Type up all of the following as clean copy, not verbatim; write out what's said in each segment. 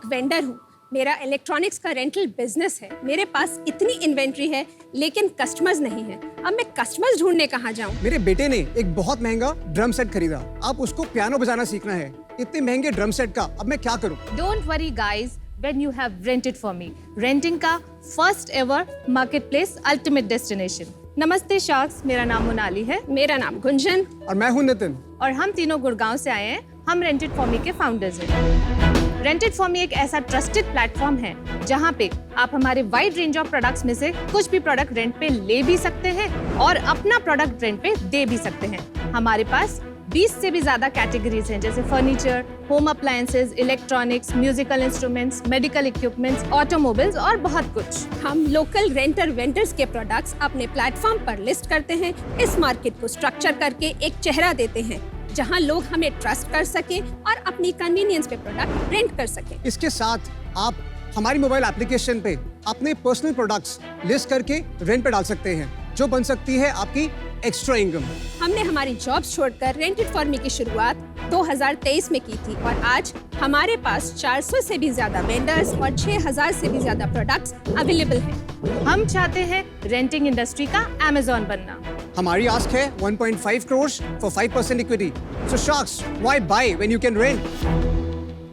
Vendor हूँ, मेरा electronics का रेंटल बिजनेस है, मेरे पास इतनी इन्वेंट्री है लेकिन कस्टमर्स नहीं है। अब मैं कस्टमर्स ढूंढने कहाँ जाऊँ? मेरे बेटे ने एक बहुत महंगा ड्रम सेट खरीदा, अब उसको पियानो बजाना सीखना है। इतने महंगे ड्रम सेट का अब मैं क्या करूँ? Don't worry guys, when you have rented for me. Renting का first ever marketplace ultimate destination. नमस्ते शार्क्स, मेरा नाम मोनाली है। मेरा नाम गुंजन। और मैं हूँ नितिन। और हम तीनों गुड़गांव से आए हैं। हम रेंटेड फॉर मी के फाउंडर्स हैं। रेंटेड फॉर मी एक ऐसा ट्रस्टेड प्लेटफॉर्म है जहां पे आप हमारे वाइड रेंज ऑफ प्रोडक्ट्स में से कुछ भी प्रोडक्ट रेंट पे ले भी सकते हैं और अपना प्रोडक्ट रेंट पे दे भी सकते हैं। हमारे पास 20 से भी ज्यादा कैटेगरीज हैं, जैसे furniture, home appliances, electronics, musical instruments, medical equipments, automobiles और बहुत कुछ। हम लोकल रेंटर वेंडर्स के प्रोडक्ट्स अपने प्लेटफॉर्म पर लिस्ट करते हैं। इस मार्केट को स्ट्रक्चर करके एक चेहरा देते हैं जहां लोग हमें ट्रस्ट कर सके और अपनी कन्वीनियंस पे प्रोडक्ट रेंट कर सके। इसके साथ आप हमारी मोबाइल एप्लीकेशन पे अपने पर्सनल प्रोडक्ट्स लिस्ट करके रेंट पे डाल सकते हैं, जो बन सकती है आपकी एक्स्ट्रा इनकम। हमने हमारी जॉब्स छोड़कर रेंटेड फॉर मी की शुरुआत 2023 में की थी और आज हमारे पास 400 से भी ज्यादा वेंडर्स और 6000 से भी ज्यादा प्रोडक्ट्स अवेलेबल हैं। हम चाहते हैं रेंटिंग इंडस्ट्री का अमेज़न बनना। हमारी आस्क है 1.5 crores for 5% equity. So sharks, why buy when you can rent?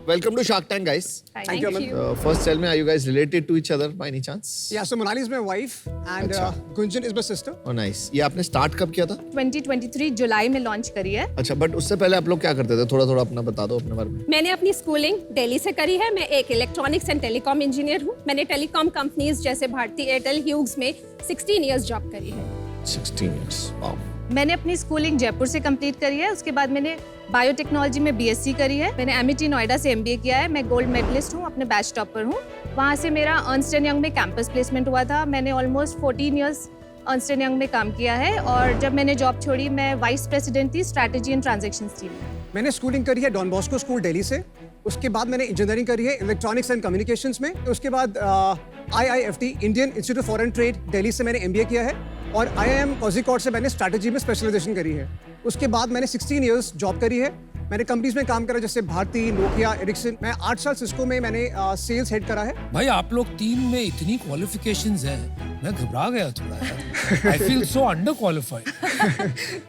Welcome to Shark Tank, guys. Thank you, Aman. you. First, tell me, are you guys related to each other by any chance? Yeah, so Monali is my wife and अच्छा। Gunjan is my sister. Oh, nice. ये आपने start कब किया था? 2023 जुलाई में launch करी है। अच्छा, बट उससे पहले आप लोग क्या करते थे? थोड़ा अपना बता दो अपने बारे में। मैंने अपनी स्कूलिंग दिल्ली से करी है। मैं एक इलेक्ट्रॉनिक्स एंड टेलीकॉम इंजीनियर हूँ। मैंने टेलीकॉम कंपनीज जैसे भारती एयरटेल, ह्यूग्स में 16 इयर्स जॉब करी है। 16 years. Wow. मैंने अपनी स्कूलिंग जयपुर से कंप्लीट करी है। उसके बाद मैंने बायोटेक्नोलॉजी में बीएससी करी है। मैंने एमईटी नोएडा से एमबीए किया है। मैं गोल्ड मेडलिस्ट हूँ, अपने बैच टॉपर हूँ। वहाँ से मेरा अर्नस्ट एंड यंग में कैंपस प्लेसमेंट हुआ था। मैंने almost 14 years Ernst and young में काम किया है और जब मैंने जॉब छोड़ी मैं वाइस प्रेसिडेंट थी स्ट्रैटेजी एंड ट्रांजैक्शंस टीम में। मैंने स्कूलिंग करी है डॉन बॉस्को स्कूल दिल्ली से। उसके बाद मैंने इंजीनियरिंग करी है इलेक्ट्रॉनिक्स एंड कम्युनिकेशंस में। उसके बाद IIFT Indian institute of foreign trade Delhi से मैंने MBA किया है और IIM कोझिकोड से मैंने स्ट्रैटेजी में स्पेशलाइजेशन करी है। उसके बाद मैंने 16 इयर्स जॉब करी है। मैंने कंपनीज में काम करा जैसे भारती, नोकिया, एरिक्सन। मैं 8 साल सिस्को में मैंने सेल्स हेड करा है। भाई आप लोग तीन में इतनी क्वालिफिकेशंस हैं, मैं घबरा गया थोड़ा यार। I feel so underqualified.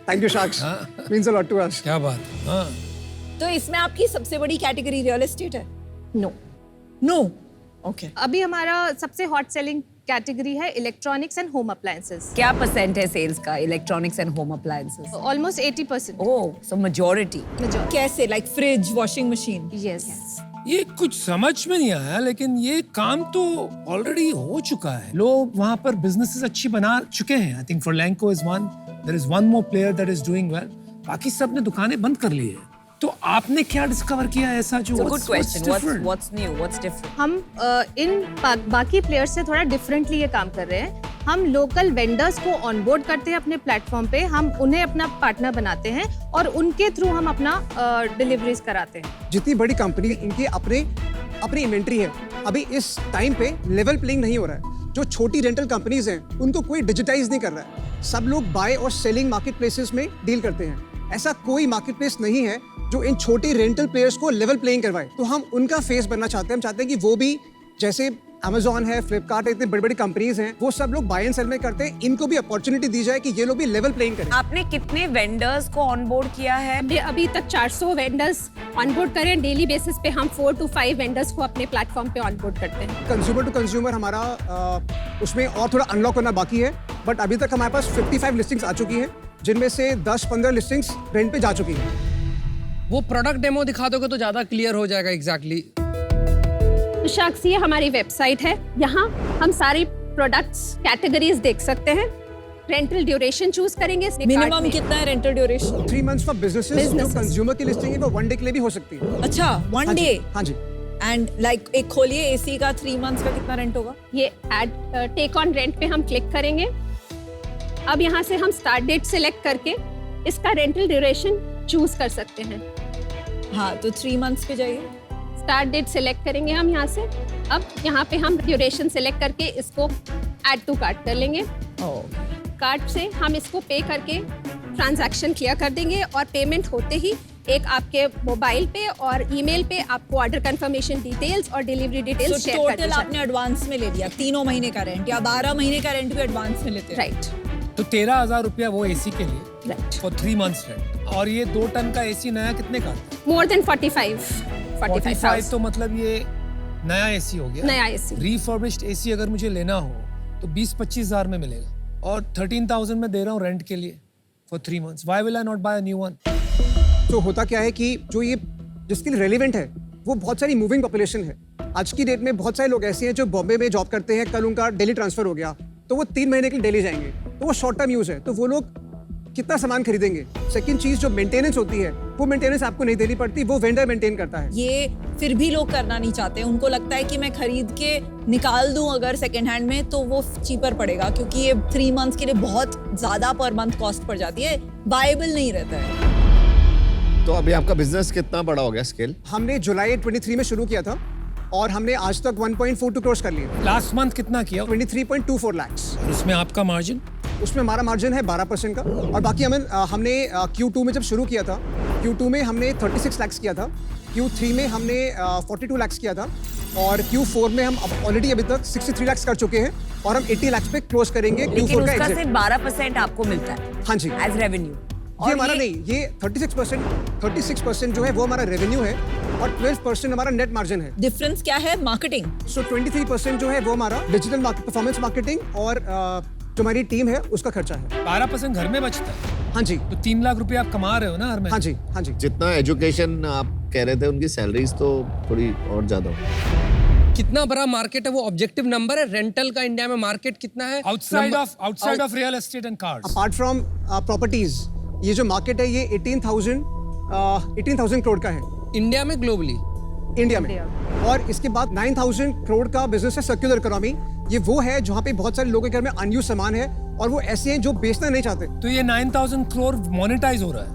Thank you sharks, means a lot to us. क्या बात? हाँ। तो इसमें आपकी सबसे बड़ी कैटेगरी रियल एस्टेट है? No, no. ओके। अभी हमारा सबसे हॉट सेलिंग कैटेगरी है इलेक्ट्रॉनिक्स एंड होम अप्लायंसेस। क्या परसेंट है सेल्स का electronics and home appliances? Almost 80%। Oh, so majority. कैसे? Like fridge, washing machine? Yes. ये कुछ समझ में नहीं आया, लेकिन ये काम तो ऑलरेडी हो चुका है। लोग वहाँ पर बिजनेसेस अच्छी बना चुके हैं। I think Furlenco is one. There is one more player that is doing well. बाकी सब ने दुकानें बंद कर ली है। तो आपने क्या डिस्कवर किया ऐसा जो good question. What's new, what's different? हम इन बाकी प्लेयर्स से थोड़ा डिफरेंटली ये काम कर रहे हैं। हम लोकल वेंडर्स को ऑनबोर्ड करते हैं अपने प्लेटफॉर्म पे, हम उन्हें अपना पार्टनर बनाते हैं और उनके थ्रू हम अपना डिलीवरीज कराते हैं। जितनी बड़ी कंपनी इनकी अपनी इन्वेंट्री है, अभी इस टाइम पे लेवल प्लेइंग नहीं हो रहा है। जो छोटी रेंटल कंपनीज हैं उनको कोई डिजिटाइज नहीं कर रहा है। सब लोग बाय और सेलिंग मार्केट प्लेसेस में डील करते हैं। ऐसा कोई मार्केट प्लेस नहीं है जो इन छोटे रेंटल प्लेयर्स को लेवल प्लेइंग करवाए। तो हम उनका फेस बनना चाहते हैं। हम चाहते हैं कि वो भी जैसे Amazon है, फ्लिपकार्ट है, इतनी बड़ी बड़ी कंपनीज हैं, वो सब लोग बाय एंड सेल में करते हैं। इनको भी अपॉर्चुनिटी दी जाए कि ये लोग भी लेवल प्लेइंग करें। आपने कितने वेंडर्स को ऑनबोर्ड किया है? अभी तक 400 वेंडर्स ऑनबोर्ड करें। डेली बेसिस पे हम 4 to 5 वेंडर्स को अपने प्लेटफॉर्म पे ऑनबोर्ड करते हैं। कंज्यूमर टू कंज्यूमर हमारा उसमें और थोड़ा अनलॉक करना बाकी है, बट अभी तक हमारे पास 55 लिस्टिंग्स आ चुकी हैं, जिनमें से 10-15 लिस्टिंग्स रेंट पे जा चुकी हैं। वो प्रोडक्ट डेमो दिखा दोगे तो ज्यादा क्लियर हो जाएगा एग्जैक्टली। शार्क्स, ये हमारी वेबसाइट है। यहाँ हम सारी प्रोडक्ट्स कैटेगरीज देख सकते हैं। रेंटल ड्यूरेशन चूज करेंगे। मिनिमम कितना है rental duration? 3 months for businesses. जो कंज्यूमर की लिस्टिंग है वो 1 डे के लिए भी हो सकती है। अच्छा, 1 डे? हाँ जी। एंड लाइक एक खोलिए एसी का 3 months का कितना रेंट होगा? ये एड टेक ऑन रेंट पे हम क्लिक करेंगे। अब यहाँ से हम स्टार्ट डेट सिलेक्ट करके इसका रेंटल ड्यूरेशन चूज कर सकते हैं। हाँ, तो 3 months पे जाइए। स्टार्ट डेट सिलेक्ट करेंगे हम यहाँ से। अब यहाँ पे हम ड्यूरेशन सिलेक्ट करके इसको ऐड टू कार्ट कर लेंगे। कार्ट से हम इसको पे करके ट्रांजैक्शन क्लियर कर देंगे और पेमेंट होते ही एक आपके मोबाइल पे और ईमेल पे आपको ऑर्डर कंफर्मेशन डिटेल्स और डिलीवरी डिटेल्स शेयर कर टोटल आपने एडवांस में ले लिया 3 महीने का रेंट या 12 महीने का रेंट भी एडवांस में लेते हैं। राइट तो 13,000 रुपया वो एसी के लिए राइट फॉर 3 months रेंट। और ये 2 टन का एसी नया कितने का? मोर देन 45 45 तो मतलब ये नया एसी हो गया। नया एसी रिफर्बिश्ड एसी अगर मुझे लेना हो तो 20-25 हजार में मिलेगा और 13,000 में दे रहा हूँ रेंट के लिए for 3 months। Why will I not buy a new one? तो होता क्या है कि जो ये जिसके लिए रेलिवेंट है वो बहुत सारी मूविंग पॉपुलेशन है। आज की डेट में बहुत सारे लोग ऐसे हैं जो बॉम्बे में जॉब करते हैं, कल उनका दिल्ली ट्रांसफर हो गया तो वो 3 महीने के लिए दिल्ली जाएंगे, तो वो शॉर्ट टर्म यूज है, तो वो लोग कितना सामान खरीदेंगे। सेकंड चीज जो मेंटेनेंस होती है वो मेंटेनेंस आपको नहीं देनी पड़ती, वो वेंडर मेंटेन करता है। ये फिर भी लोग करना नहीं चाहते, उनको लगता है कि मैं खरीद के निकाल दूं अगर सेकंड हैंड में तो वो चीपर पड़ेगा, क्योंकि ये 3 months के लिए बहुत ज्यादा पर मंथ कॉस्ट पड़ जाती है, वायबल नहीं रहता है। तो अभी आपका बिजनेस कितना बड़ा हो गया स्केल? हमने जुलाई 23 में शुरू किया था और हमने आज तक 1.42 करोड़ कर लिए, लास्ट मंथ कितना किया? 23.24 लाख। उसमें आपका मार्जिन? उसमें हमारा मार्जिन है 12% का। और बाकी हमने Q2 में जब शुरू किया था, Q2 में हमने 36 लाख किया था, Q3 में हमने 42 लाख किया था और Q4 में हम ऑलरेडी अभी तक 63 लाख कर चुके हैं और हम 80 लाख पे क्लोज करेंगे लेकिन Q4 का उसका एग्जिट। सिर्फ 12% आपको मिलता है हाँ जी, एज रेवेन्यू। ये हमारा नहीं, ये 36% जो है वो हमारा रेवेन्यू है और 12% हमारा नेट मार्जिन है। डिफरेंस क्या है? मार्केटिंग। सो 23% जो है वो हमारा डिजिटल परफॉर्मेंस मार्केटिंग और जो हमारी टीम है उसका खर्चा है। 12% घर में बचता है हाँ जी, तो 3 लाख रुपए आप कमा रहे हो ना हर महीने? हाँ जी, हाँ जी। जितना एजुकेशन आप कह रहे थे उनकी सैलरीज तो थोड़ी और ज्यादा हो। कितना बड़ा मार्केट है वो ऑब्जेक्टिव नंबर है। रेंटल का इंडिया में मार्केट कितना है? Outside of real estate and cars. Apart from properties, ये जो मार्केट है ये 18,000 करोड़ का है इंडिया में, ग्लोबली इंडिया में। और इसके बाद 9,000 करोड़ का बिजनेस है सर्कुलर इकोनॉमी। ये वो है जहाँ पे बहुत सारे लोगों के घर में अनयूज सामान है और वो ऐसे हैं जो बेचना नहीं चाहते। तो ये 9,000 करोड़ मोनेटाइज हो रहा है।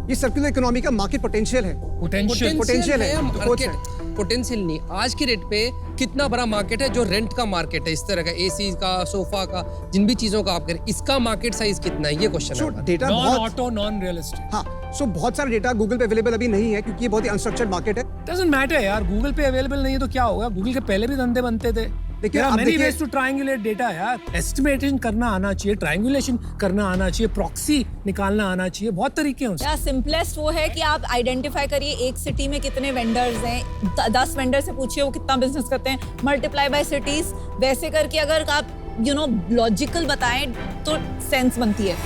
ये सर्कुलर इकोनॉमी का मार्केट पोटेंशियल है। Potential है, बहुत मार्केट पोटेंशियल नहीं। आज की रेट पे कितना बड़ा मार्केट है जो रेंट का मार्केट है, इस तरह का एसी का, सोफा का, जिन भी चीजों का आप करें, इसका मार्केट साइज कितना है, ये क्वेश्चन सो है। डेटा नॉन बहुत, ऑटो नॉन रियल एस्टेट। हाँ, सो बहुत सारा डेटा गूगल पे अवेलेबल अभी नहीं है क्योंकि ये बहुत ही अनस्ट्रक्चर्ड मार्केट है। डजंट मैटर यार, गूगल पे अवेलेबल नहीं है तो क्या होगा? गूगल के पहले भी धंधे बनते थे। देखिए, There are अब many देखिए- ways to triangulate data यार। एस्टिमेशन करना आना चाहिए, ट्रायंगुलेशन करना आना चाहिए, प्रॉक्सी निकालना आना चाहिए, बहुत तरीके हैं उसके। या सिंपलेस्ट वो है कि आप आइडेंटिफाई करिए एक सिटी में कितने वेंडर्स हैं, 10 वेंडर से पूछिए वो कितना बिजनेस करते हैं, मल्टीप्लाई बाय सिटीज, वैसे करके अगर आप लॉजिकल बताएं तो सेंस बनती है।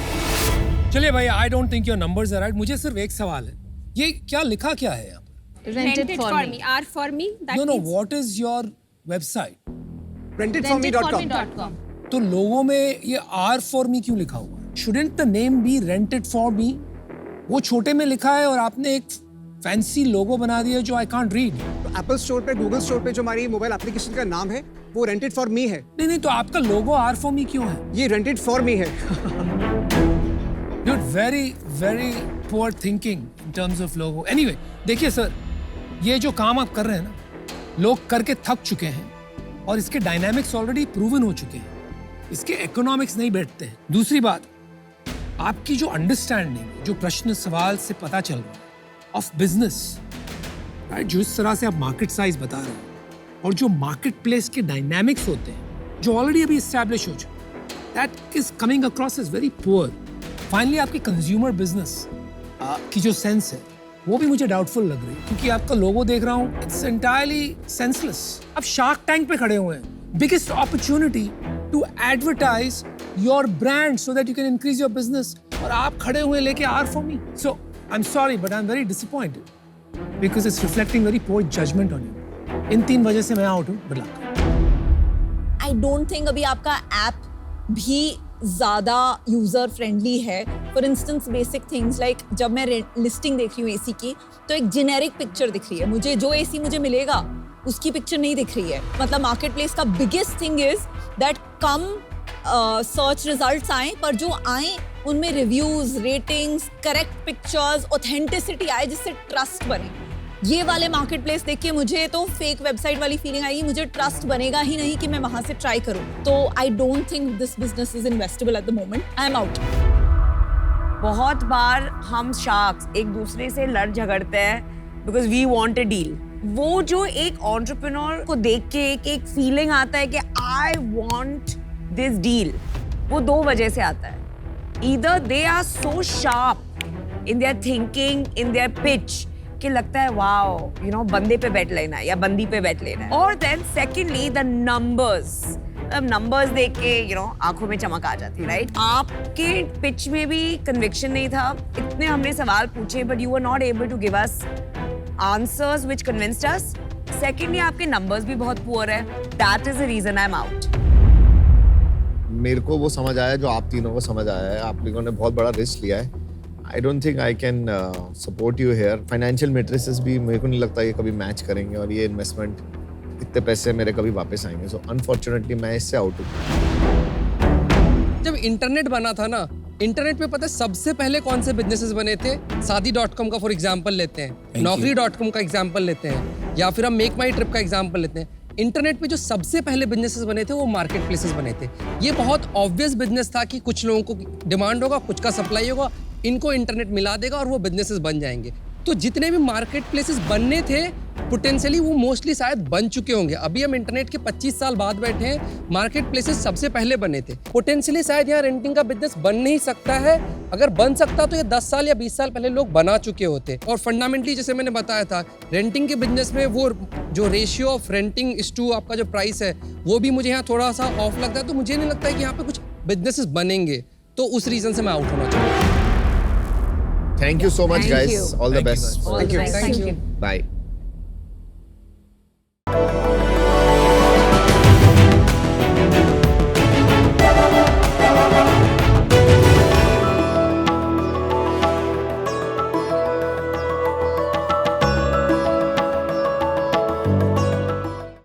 चलिए भाई, I don't think your numbers are right. मुझे सिर्फ एक सवाल है, ये क्या लिखा क्या है यहाँ पर? Rented for me. R for me, that no no, means what is your website? rentedforme.com। तो लोगों में ये R for me क्यों लिखा हुआ है? Shouldn't the name be rented for me? वो छोटे में लिखा है और आपने एक फैंसी लोगो बना दिया जो I can't read. Apple store पे, गूगल स्टोर पे जो हमारी मोबाइल एप्लीकेशन का नाम है वो रेंटेड फॉर मी है। नहीं तो आपका लोगो R for me क्यों है? ये रेंटेड फॉर मी है। Dude, very poor thinking in terms of logo. Anyway, देखिए सर, ये जो काम आप कर रहे हैं ना, लोग करके थक चुके हैं और इसके डायनामिक्स ऑलरेडी प्रूवन हो चुके हैं। इसके इकोनॉमिक्स नहीं बैठते हैं। दूसरी बात, आपकी जो अंडरस्टैंडिंग, जो प्रश्न सवाल से पता चल रहा है ऑफ बिजनेस, राइट, जो इस तरह से आप मार्केट साइज बता रहे हैं और जो मार्केट प्लेस के डायनामिक्स होते हैं जो ऑलरेडी अभी एस्टैब्लिश हो चुके, that is coming across as very poor. Finally आपकी कंज्यूमर बिजनेस की जो सेंस है वो भी मुझे डाउटफुल लग रही है क्योंकि आपका लोगो देख रहा हूँ, इट्स एंटायरली सेंसलेस। अब शार्क टैंक पे खड़े हुए हैं, biggest opportunity to advertise your brand so that you can increase your business, और आप खड़े हुए लेके R for me। So I am sorry but I am very disappointed because it's reflecting very poor judgement on you. इन 3 वजह से मैं out हूँ। Good luck. I don't think अभी आपका ऐप भी ज़्यादा यूज़र फ्रेंडली है। For instance basic things like जब मैं लिस्टिंग देख रही हूँ एसी की तो एक जेनेरिक पिक्चर दिख रही है मुझे, जो एसी मुझे मिलेगा उसकी पिक्चर नहीं दिख रही है। मतलब मार्केट प्लेस का biggest thing is that come search results आए पर जो आए उनमें reviews, ratings, correct pictures, authenticity आए जिससे ट्रस्ट बने। ये वाले मार्केट प्लेस देख के मुझे तो फेक वेबसाइट वाली फीलिंग आई, मुझे ट्रस्ट बनेगा ही नहीं कि मैं वहां से ट्राई करूं। तो आई don't think this business is investable at the moment. I am out. बहुत बार हम शार्क्स एक दूसरे से लड़ झगड़ते हैं because we want a deal. वो जो एक एंटरप्रेन्योर को देख के एक फीलिंग आता है कि आई वांट दिस डील, वो दो वजह से आता है। Either they are so sharp in their thinking, in their pitch, कि लगता है वाओ यू नो बंदे पे बैठ लेना है या बंदी पे बैठ लेना है। और then secondly the numbers, numbers देख के यू नो आंखों में चमक आ जाती है, राइट? आपके पिच में भी कन्विक्शन नहीं था, इतने हमने सवाल पूछे but you are not able to give us answers which convinced us. Secondly आपके नंबर्स भी बहुत पुअर है, that is the reason I am out. मेरे को वो समझ आया जो आप तीनों को समझ आया है, आप लोगों ने बहुत बड़ा रिस्क लिया है। I don't think I can support you here. Financial matrices भी मेरे को नहीं लगता ये कभी मैच करेंगे, और ये इन्वेस्टमेंट इतने पैसे मेरे कभी वापस आएंगे। सो अनफॉर्चुनेटली मैं इससे आउट हूँ। जब इंटरनेट बना था ना, इंटरनेट पे पता है सबसे पहले कौन से बिजनेसेस बने थे? शादी.com का फॉर एग्जांपल लेते हैं, नौकरी.com का एग्जांपल लेते हैं, या फिर हम मेक माई ट्रिप का एग्जांपल लेते हैं। इंटरनेट पे जो सबसे पहले बिजनेसेस बने थे वो मार्केट प्लेसेस बने थे। ये बहुत ऑब्वियस बिजनेस था कि कुछ लोगों को डिमांड होगा, कुछ का सप्लाई होगा, इनको इंटरनेट मिला देगा और वो बिजनेसेस बन जाएंगे। तो जितने भी मार्केट प्लेसेस बनने थे पोटेंशियली वो मोस्टली शायद बन चुके होंगे। अभी हम इंटरनेट के 25 साल बाद बैठे हैं, मार्केट प्लेसेस सबसे पहले बने थे। पोटेंशियली शायद यहाँ रेंटिंग का बिजनेस बन नहीं सकता है, अगर बन सकता तो ये 10 साल या 20 साल पहले लोग बना चुके होते। और फंडामेंटली जैसे मैंने बताया था, रेंटिंग के बिजनेस में वो जो ratio of renting is to आपका जो प्राइस है वो भी मुझे यहाँ थोड़ा सा ऑफ लगता है। तो मुझे नहीं लगता है कि यहाँ पे कुछ बिजनेसेस बनेंगे, तो उस रीजन से मैं आउट होना चाहूँगा। Thank you so much, Thank guys. you. All the Thank you, best. guys. All the best. Thank you. Bye.